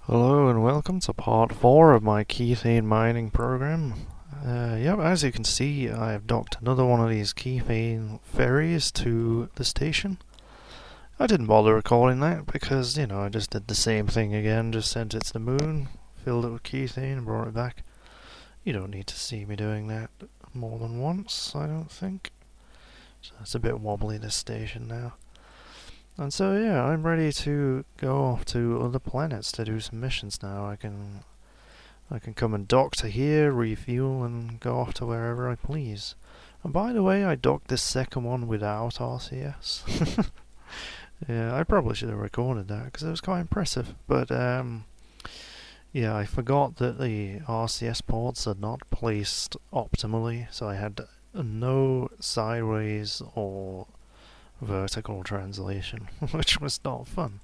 Hello and welcome to part 4 of my Kethane mining program. Yep, as you can see, I've docked another one of these Kethane ferries to the station. I didn't bother recording that because, I just did the same thing again, just sent it to the moon, filled it with Kethane and brought it back. You don't need to see me doing that more than once, I don't think. So it's a bit wobbly, this station now. And so yeah, I'm ready to go off to other planets to do some missions now. I can come and dock to here, refuel, and go off to wherever I please. And by the way, I docked this second one without RCS. Yeah, I probably should have recorded that because it was quite impressive. But yeah, I forgot that the RCS ports are not placed optimally, so I had no sideways or vertical translation, which was not fun.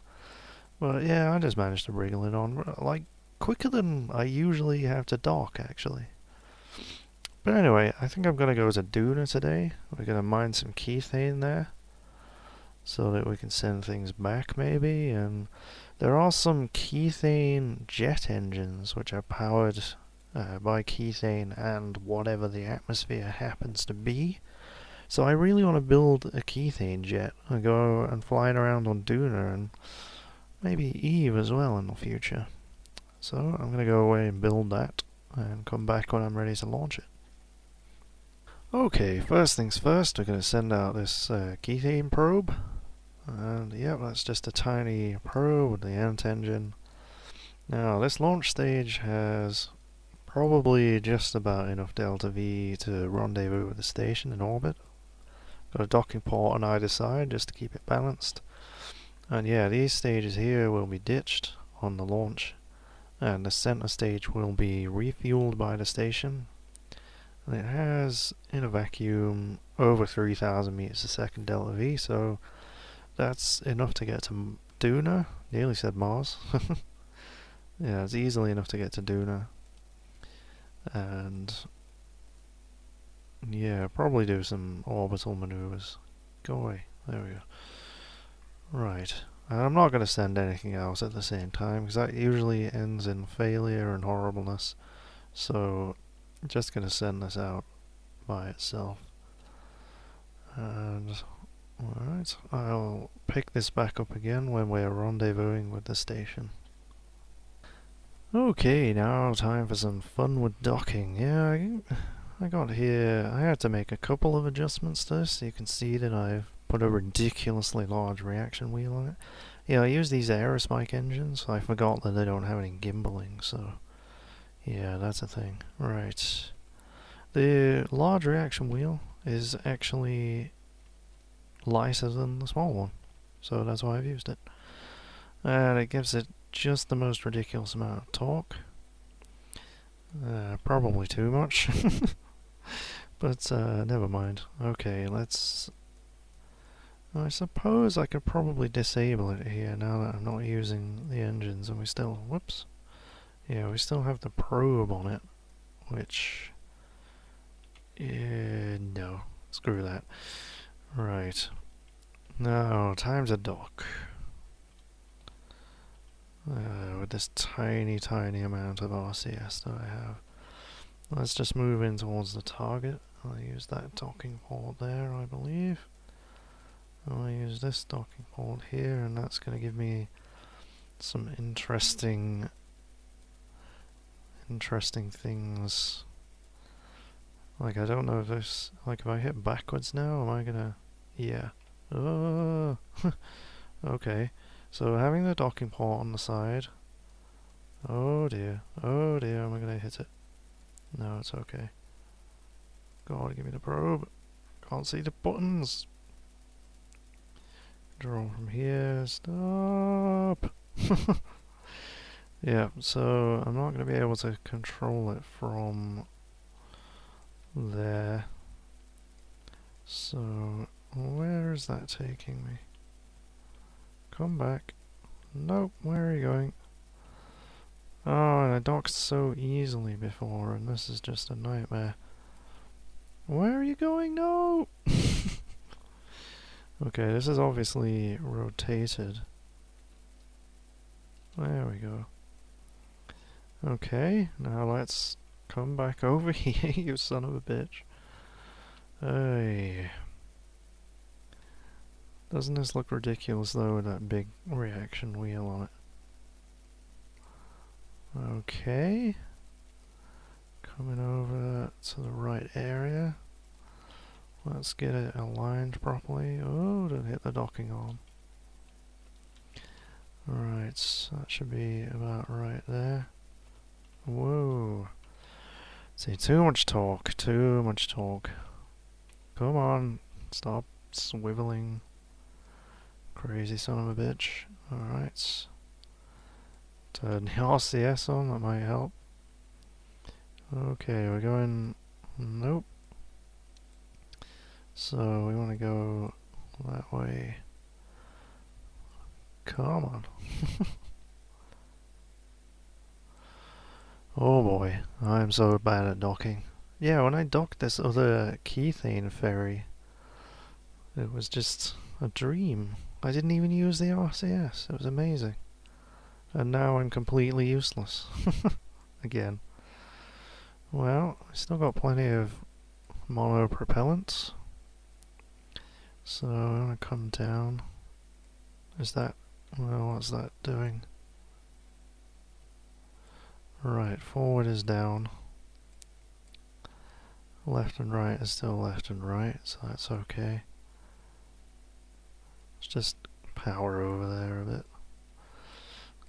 But yeah, I just managed to wriggle it on, like, quicker than I usually have to dock, actually. But anyway, I think I'm gonna go to Duna today. We're gonna mine some Kethane there, so that we can send things back, maybe. And there are some Kethane jet engines, which are powered by Kethane and whatever the atmosphere happens to be. So I really want to build a Kethane jet and go and fly it around on Duna and maybe Eve as well in the future. So I'm going to go away and build that and come back when I'm ready to launch it. Okay, first things first, we're going to send out this Kethane probe. And yep, that's just a tiny probe with the ant engine. Now, this launch stage has probably just about enough delta V to rendezvous with the station in orbit. Got a docking port on either side just to keep it balanced. And yeah, these stages here will be ditched on the launch, and the center stage will be refueled by the station. And it has, in a vacuum, over 3,000 meters a second delta V, so that's enough to get to Duna. Nearly said Mars. Yeah, it's easily enough to get to Duna. And yeah, probably do some orbital maneuvers. Go away. There we go. Right. And I'm not going to send anything else at the same time because that usually ends in failure and horribleness. So, just going to send this out by itself. And, alright, I'll pick this back up again when we're rendezvousing with the station. Okay, now time for some fun with docking. Yeah, I got here. I had to make a couple of adjustments to this. You can see that I've put a ridiculously large reaction wheel on it. Yeah, I use these aerospike engines. I forgot that they don't have any gimbaling, so yeah, that's a thing. Right. The large reaction wheel is actually lighter than the small one, so that's why I've used it. And it gives it just the most ridiculous amount of torque. Probably too much. But never mind. Okay, let's... I suppose I could probably disable it here now that I'm not using the engines, and we still... Whoops. Yeah, we still have the probe on it, which... no. Screw that. Right. Now, time to dock. With this tiny, tiny amount of RCS that I have. Let's just move in towards the target. I'll use that docking port there, I believe. I'll use this docking port here, and that's going to give me some interesting things. Like, I don't know if this... Like, if I hit backwards now, am I gonna... Yeah. Oh! Okay. So, having the docking port on the side... Oh dear. Oh dear, am I gonna hit it? No, it's okay. God, give me the probe. Can't see the buttons. Draw from here. Stop! Yeah, so I'm not going to be able to control it from there. So, where is that taking me? Come back. Nope, where are you going? Oh, and I docked so easily before, and this is just a nightmare. Where are you going? No! Okay, this is obviously rotated. There we go. Okay, now let's come back over here, you son of a bitch. Hey. Doesn't this look ridiculous though with that big reaction wheel on it? Okay. Coming over to the right area. Let's get it aligned properly. Oh, don't hit the docking arm. Alright, that should be about right there. Whoa. See, too much talk, too much talk. Come on, stop swiveling. Crazy son of a bitch. Alright. Turn the RCS on, that might help. Okay, we're going... Nope. So, we want to go that way. Come on. Oh boy, I'm so bad at docking. Yeah, when I docked this other Kethane ferry, it was just a dream. I didn't even use the RCS. It was amazing. And now I'm completely useless. Again. Well, I still got plenty of mono propellants. So I'm gonna come down. Is that... well, what's that doing? Right, forward is down. Left and right is still left and right, so that's okay. Let's just power over there a bit.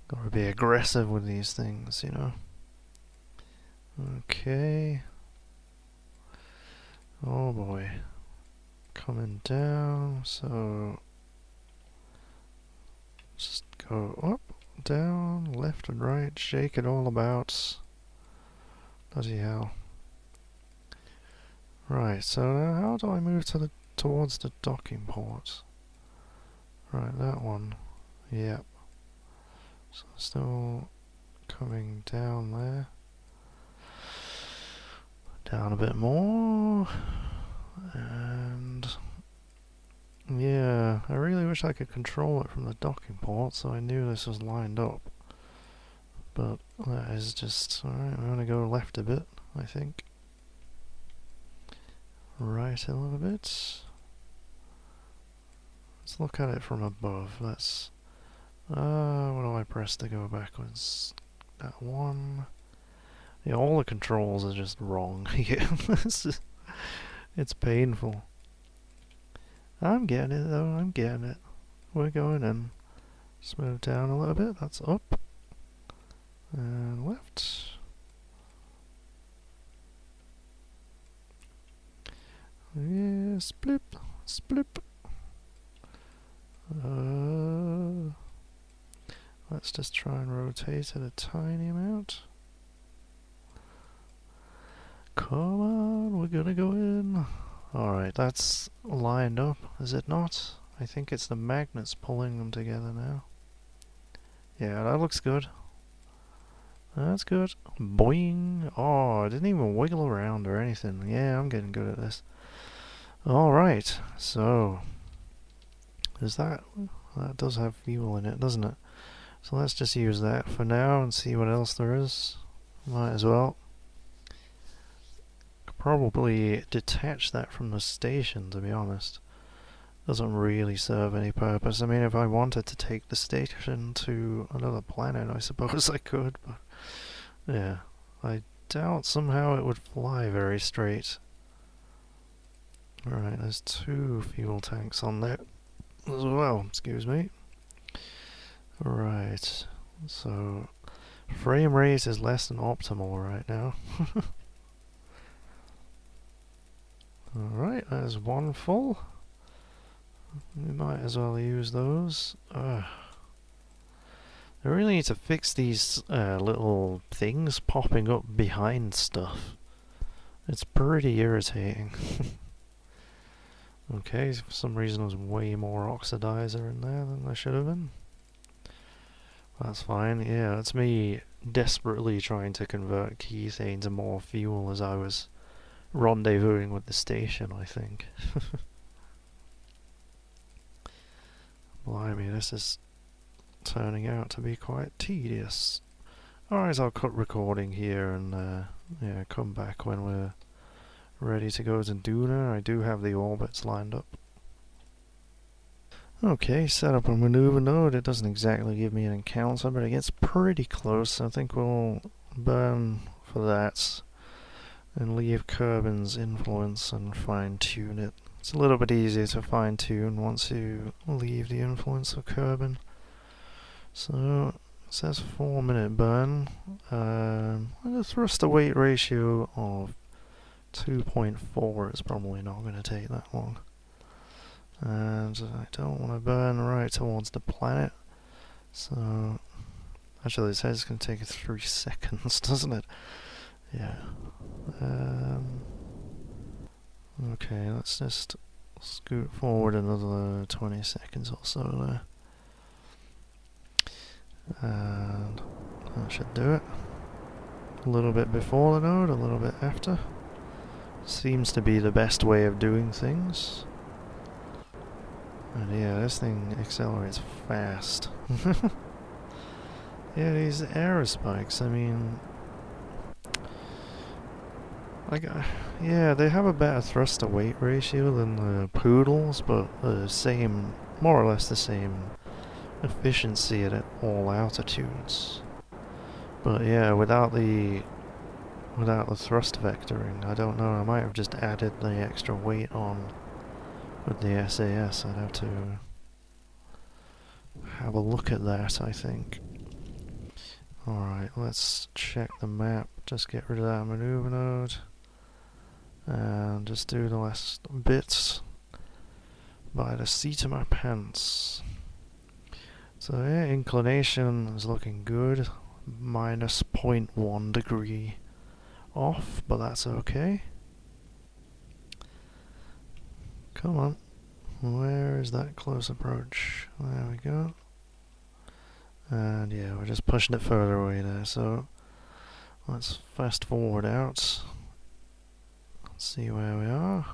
Gotta be aggressive with these things, you know. Okay. Oh boy. Coming down, so just go up, down, left and right, shake it all about. Bloody hell. Right, so now how do I move towards the docking port? Right, that one. Yep. So still coming down there. Down a bit more. And yeah, I really wish I could control it from the docking port so I knew this was lined up. But that is just... alright, I'm gonna go left a bit, I think. Right a little bit. Let's look at it from above. That's... what do I press to go backwards? That one. Yeah, all the controls are just wrong. Yeah, it's painful. I'm getting it though, I'm getting it. We're going in. Just move down a little bit, that's up. And left. Yeah, splip, splip. Let's just try and rotate it a tiny amount. Come on, we're gonna go in. Alright, that's lined up, is it not? I think it's the magnets pulling them together now. Yeah, that looks good. That's good. Boing! Oh, it didn't even wiggle around or anything. Yeah, I'm getting good at this. Alright, so... is that... that does have fuel in it, doesn't it? So let's just use that for now and see what else there is. Might as well. Could probably detach that from the station, to be honest. Doesn't really serve any purpose. I mean, if I wanted to take the station to another planet, I suppose I could, but yeah, I doubt somehow it would fly very straight. Alright, there's 2 fuel tanks on there as well, excuse me. Right, so frame rate is less than optimal right now. Alright, there's 1 full. We might as well use those. I really need to fix these little things popping up behind stuff. It's pretty irritating. Okay, for some reason there's way more oxidizer in there than there should have been. That's fine. Yeah, that's me desperately trying to convert Kethane to more fuel as I was rendezvousing with the station, I think. Blimey, this is turning out to be quite tedious. Alright, I'll cut recording here and yeah, come back when we're ready to go to Duna. I do have the orbits lined up. Okay, set up a maneuver node. It doesn't exactly give me an encounter, but it gets pretty close. I think we'll burn for that and leave Kerbin's influence and fine-tune it. It's a little bit easier to fine-tune once you leave the influence of Kerbin. So, it says 4-minute burn. The thrust-to-weight ratio of 2.4 is probably not going to take that long. And I don't want to burn right towards the planet. So, actually it says it's going to take 3 seconds, doesn't it? Yeah. Okay, let's just scoot forward another 20 seconds or so there. And that should do it. A little bit before the node, a little bit after. Seems to be the best way of doing things. And yeah, this thing accelerates fast. Yeah, these aerospikes, I mean... yeah, they have a better thrust-to-weight ratio than the Poodles, but the same, more or less the same efficiency at all altitudes. But yeah, without the thrust vectoring, I don't know, I might have just added the extra weight on with the SAS. I'd have to have a look at that, I think. Alright, let's check the map, just get rid of that maneuver node. And just do the last bits by the seat of my pants. So yeah, inclination is looking good. Minus 0.1 degree off, but that's okay. Come on. Where is that close approach? There we go. And yeah, we're just pushing it further away there, so let's fast forward out. See where we are.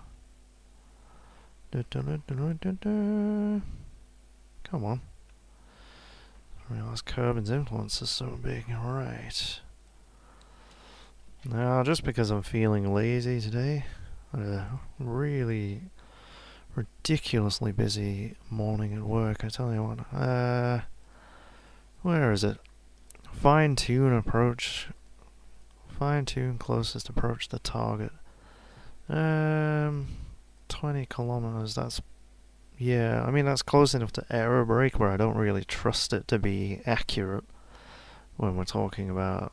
Come on. I realize Kerbin's influence is so big. Alright. Now, just because I'm feeling lazy today, a really ridiculously busy morning at work, I tell you what. Where is it? Fine-tune approach. Fine-tune closest approach to target. 20 kilometers, that's... yeah, I mean that's close enough to aero brake where I don't really trust it to be accurate when we're talking about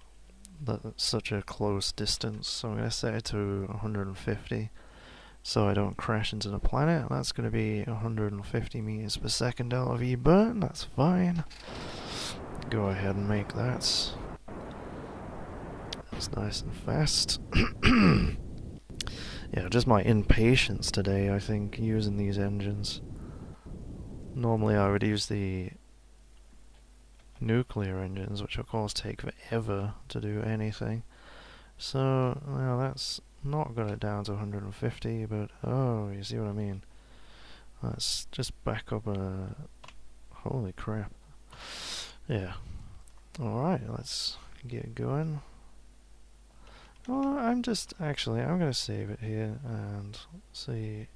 such a close distance. So I'm going to set it to 150 so I don't crash into the planet. That's going to be 150 meters per second LV burn, that's fine. Go ahead and make that. That's nice and fast. Yeah, just my impatience today, I think, using these engines. Normally I would use the nuclear engines, which of course take forever to do anything. So, well, that's not got it down to 150, but, oh, you see what I mean. Let's just back up a... holy crap. Yeah. Alright, let's get going. I'm going to save it here and see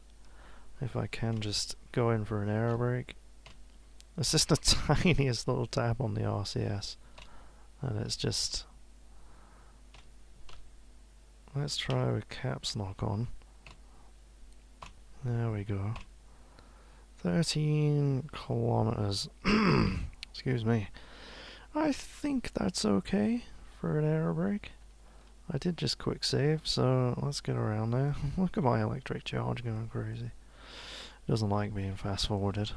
if I can just go in for an air brake. It's just the tiniest little tap on the RCS, and it's just... let's try with caps lock on. There we go. 13 kilometers. Excuse me. I think that's okay for an air brake. I did just quick save, so let's get around there. Look at my electric charge going crazy. It doesn't like being fast forwarded.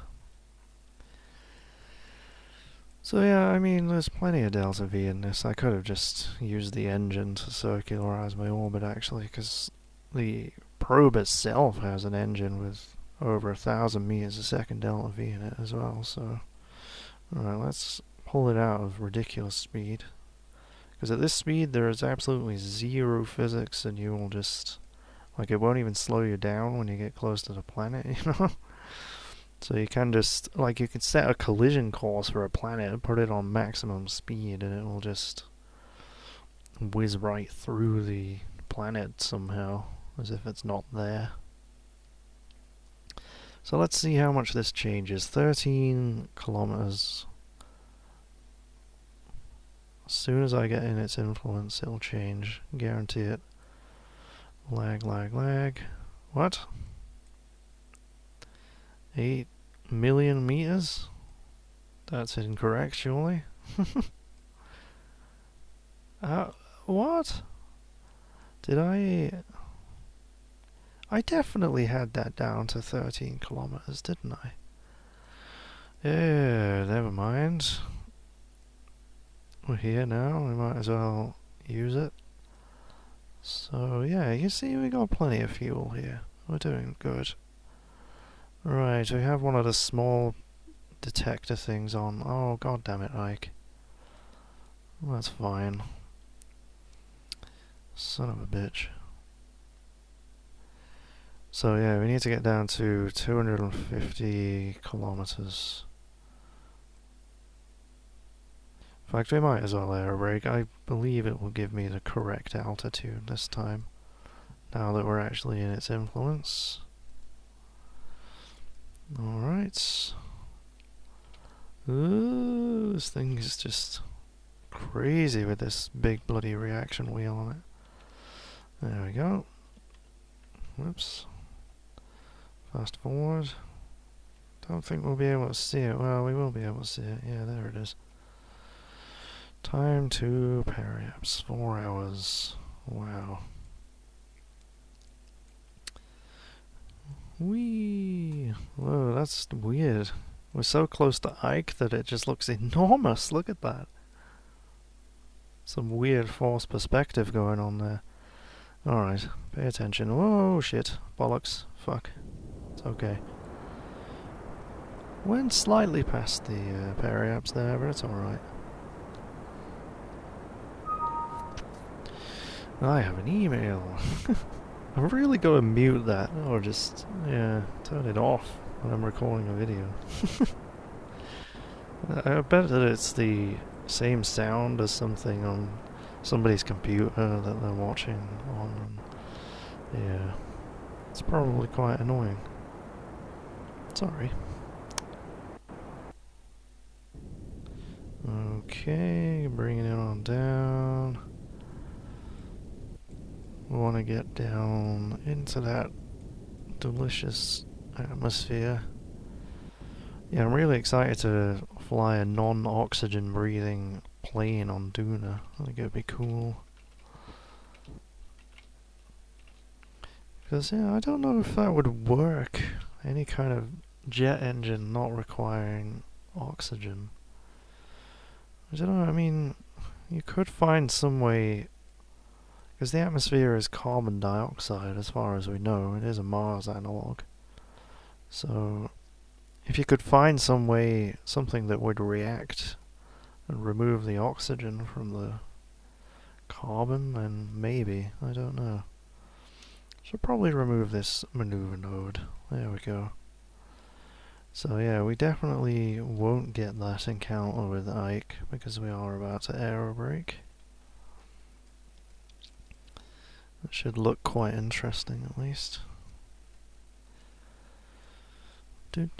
So yeah, I mean, there's plenty of delta V in this. I could have just used the engine to circularize my orbit actually, because the probe itself has an engine with over 1,000 meters a second delta V in it as well. So, alright, let's pull it out of ridiculous speed. Because at this speed there is absolutely zero physics, and you will just... like, it won't even slow you down when you get close to the planet, you know? So you can just... like, you can set a collision course for a planet and put it on maximum speed, and it will just whiz right through the planet somehow, as if it's not there. So let's see how much this changes. 13 kilometers. As soon as I get in its influence, it'll change. Guarantee it. Lag, lag, lag. What? 8 million meters? That's incorrect, surely. What? Did I definitely had that down to 13 kilometers, didn't I? Yeah, never mind. We're here now, we might as well use it. So yeah, you see we got plenty of fuel here. We're doing good. Right, we have one of the small detector things on. Oh, god damn it, Ike. That's fine. Son of a bitch. So yeah, we need to get down to 250 kilometers. In fact, we might as well air brake. I believe it will give me the correct altitude this time, now that we're actually in its influence. Alright. Ooh, this thing is just crazy with this big bloody reaction wheel on it. There we go. Whoops. Fast forward. Don't think we'll be able to see it. Well, we will be able to see it. Yeah, there it is. Time to periapse. 4 hours. Wow. Whee! Whoa, that's weird. We're so close to Ike that it just looks enormous. Look at that. Some weird forced perspective going on there. Alright, pay attention. Whoa, shit. Bollocks. Fuck. It's okay. Went slightly past the periapse there, but it's alright. I have an email. I've really got to mute that, or just, yeah, turn it off when I'm recording a video. I bet that it's the same sound as something on somebody's computer that they're watching on. Yeah, it's probably quite annoying. Sorry. Okay, bringing it on down. We want to get down into that delicious atmosphere. Yeah, I'm really excited to fly a non-oxygen breathing plane on Duna. I think it would be cool. Because, yeah, I don't know if that would work. Any kind of jet engine not requiring oxygen. I don't know, I mean, you could find some way, because the atmosphere is carbon dioxide as far as we know. It is a Mars analog. So if you could find some way, something that would react and remove the oxygen from the carbon, then maybe, I don't know. Should probably remove this maneuver node. There we go. So yeah, we definitely won't get that encounter with Ike because we are about to aero brake. It should look quite interesting at least. Didn't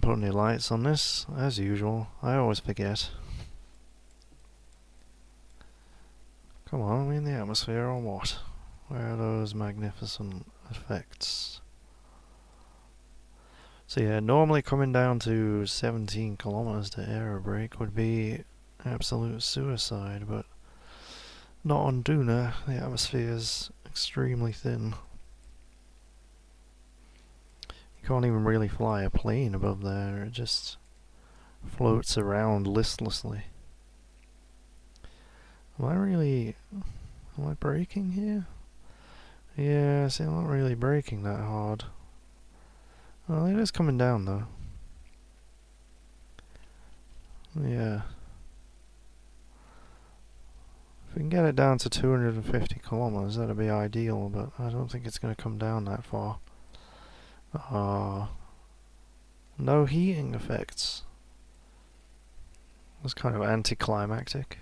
put any lights on this, as usual. I always forget. Come on, are we in the atmosphere or what? Where are those magnificent effects? So yeah, normally coming down to 17 kilometers to aero brake would be absolute suicide, but not on Duna. The atmosphere is extremely thin. You can't even really fly a plane above there, it just floats around listlessly. Am I braking here? Yeah, see, I'm not really braking that hard. Well, it is coming down though. Yeah. If we can get it down to 250 kilometers, that'd be ideal, but I don't think it's going to come down that far. No heating effects. That's kind of anticlimactic.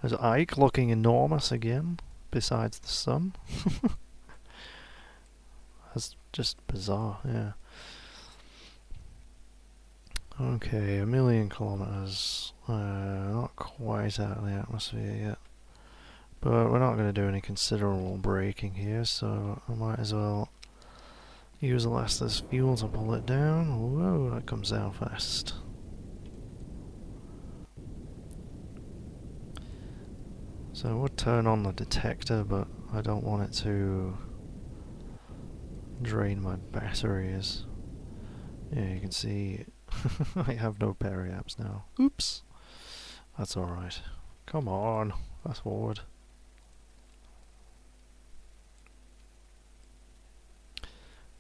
There's Ike looking enormous again, besides the sun. That's just bizarre, yeah. Okay, 1,000,000 kilometers. Not quite out of the atmosphere yet. But we're not going to do any considerable braking here, so I might as well use the last of this fuel to pull it down. Whoa, that comes down fast. So I would turn on the detector, but I don't want it to drain my batteries. Yeah, you can see I have no periapps now. Oops. That's alright. Come on, fast forward.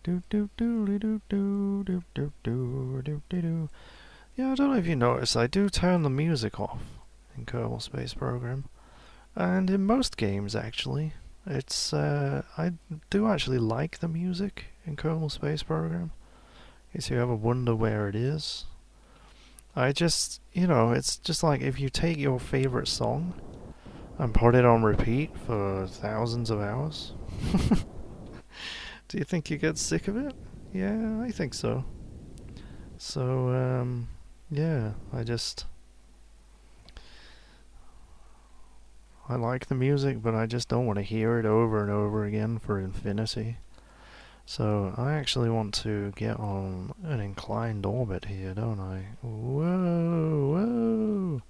Do do do do do do do do do do do. Yeah, I don't know if you noticed, I do turn the music off in Kerbal Space Program, and in most games actually. It's I do actually like the music in Kerbal Space Program. In case you ever wonder where it is, I just, it's just like if you take your favorite song and put it on repeat for thousands of hours. Do you think you get sick of it? Yeah, I think so. So, yeah, I like the music, but I just don't want to hear it over and over again for infinity. So I actually want to get on an inclined orbit here, don't I? Whoa, whoa!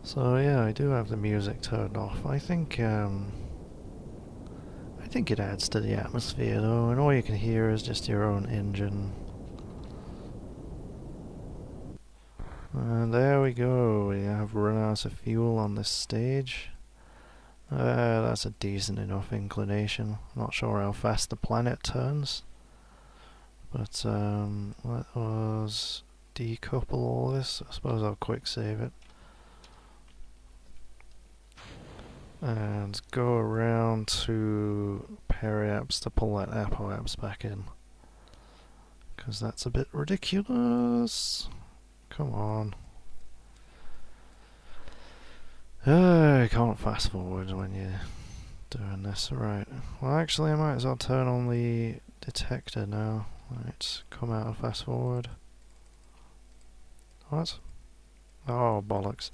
So yeah, I do have the music turned off. I think it adds to the atmosphere though, and all you can hear is just your own engine. And there we go, we have run out of fuel on this stage. That's a decent enough inclination. Not sure how fast the planet turns, but let us decouple all this. I suppose I'll quick save it. And go around to periapps to pull that apoapps back in, because that's a bit ridiculous. Come on. I can't fast forward when you're doing this. Right. Well, actually, I might as well turn on the detector now. Right, come out and fast forward. What? Oh, bollocks.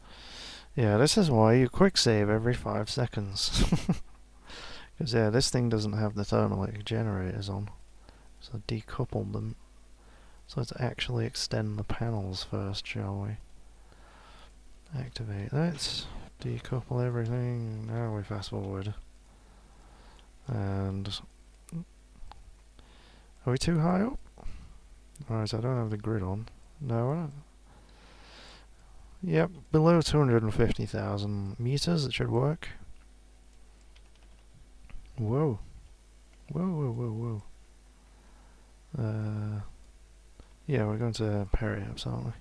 Yeah, this is why you quick save every 5 seconds. Because, yeah, this thing doesn't have the thermolytic generators on. So decouple them. So let's actually extend the panels first, shall we? Activate that. Decouple everything. Now we fast forward. And are we too high up? Alright, I don't have the grid on. No, I don't. Yep, below 250,000 meters, it should work. Whoa. Whoa, whoa, whoa, whoa. Yeah, we're going to periapps, aren't we?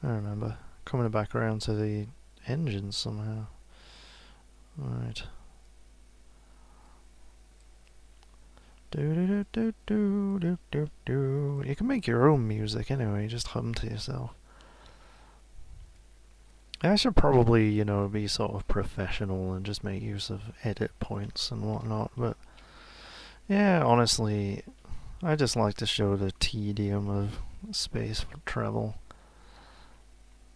I remember. Coming back around to the engines somehow. Right. Do do do do do do do. You can make your own music anyway, just hum to yourself. I should probably, be sort of professional and just make use of edit points and whatnot, but yeah, honestly, I just like to show the tedium of space travel.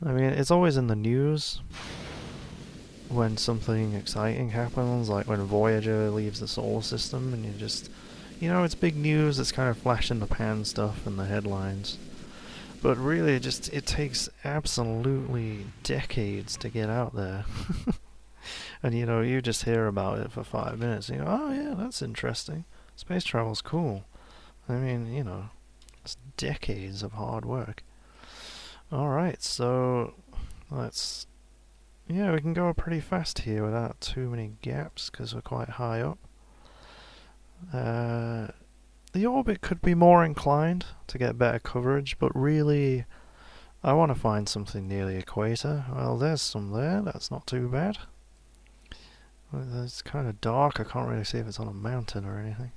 I mean, it's always in the news when something exciting happens, like when Voyager leaves the solar system, and you just, it's big news, it's kind of flash in the pan stuff in the headlines. But really, it takes absolutely decades to get out there. And you just hear about it for 5 minutes, and you go, oh yeah, that's interesting. Space travel's cool. I mean, it's decades of hard work. Alright, so we can go pretty fast here without too many gaps, because we're quite high up. The orbit could be more inclined to get better coverage, but really, I want to find something near the equator. Well, there's some there, that's not too bad. It's kind of dark, I can't really see if it's on a mountain or anything.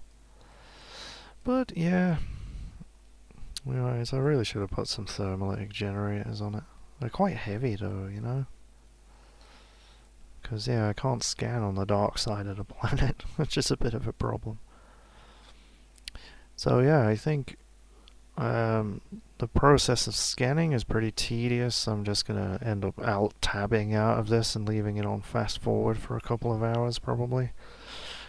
But yeah, anyways, I really should have put some thermolytic generators on it. They're quite heavy though, you know? Because, yeah, I can't scan on the dark side of the planet, which is a bit of a problem. So, yeah, I think the process of scanning is pretty tedious. I'm just going to end up alt-tabbing out of this and leaving it on fast forward for a couple of hours, probably.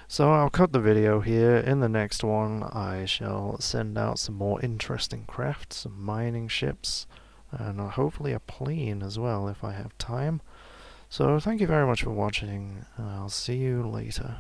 So I'll cut the video here. In the next one, I shall send out some more interesting crafts, some mining ships, and hopefully a plane as well if I have time. So thank you very much for watching, and I'll see you later.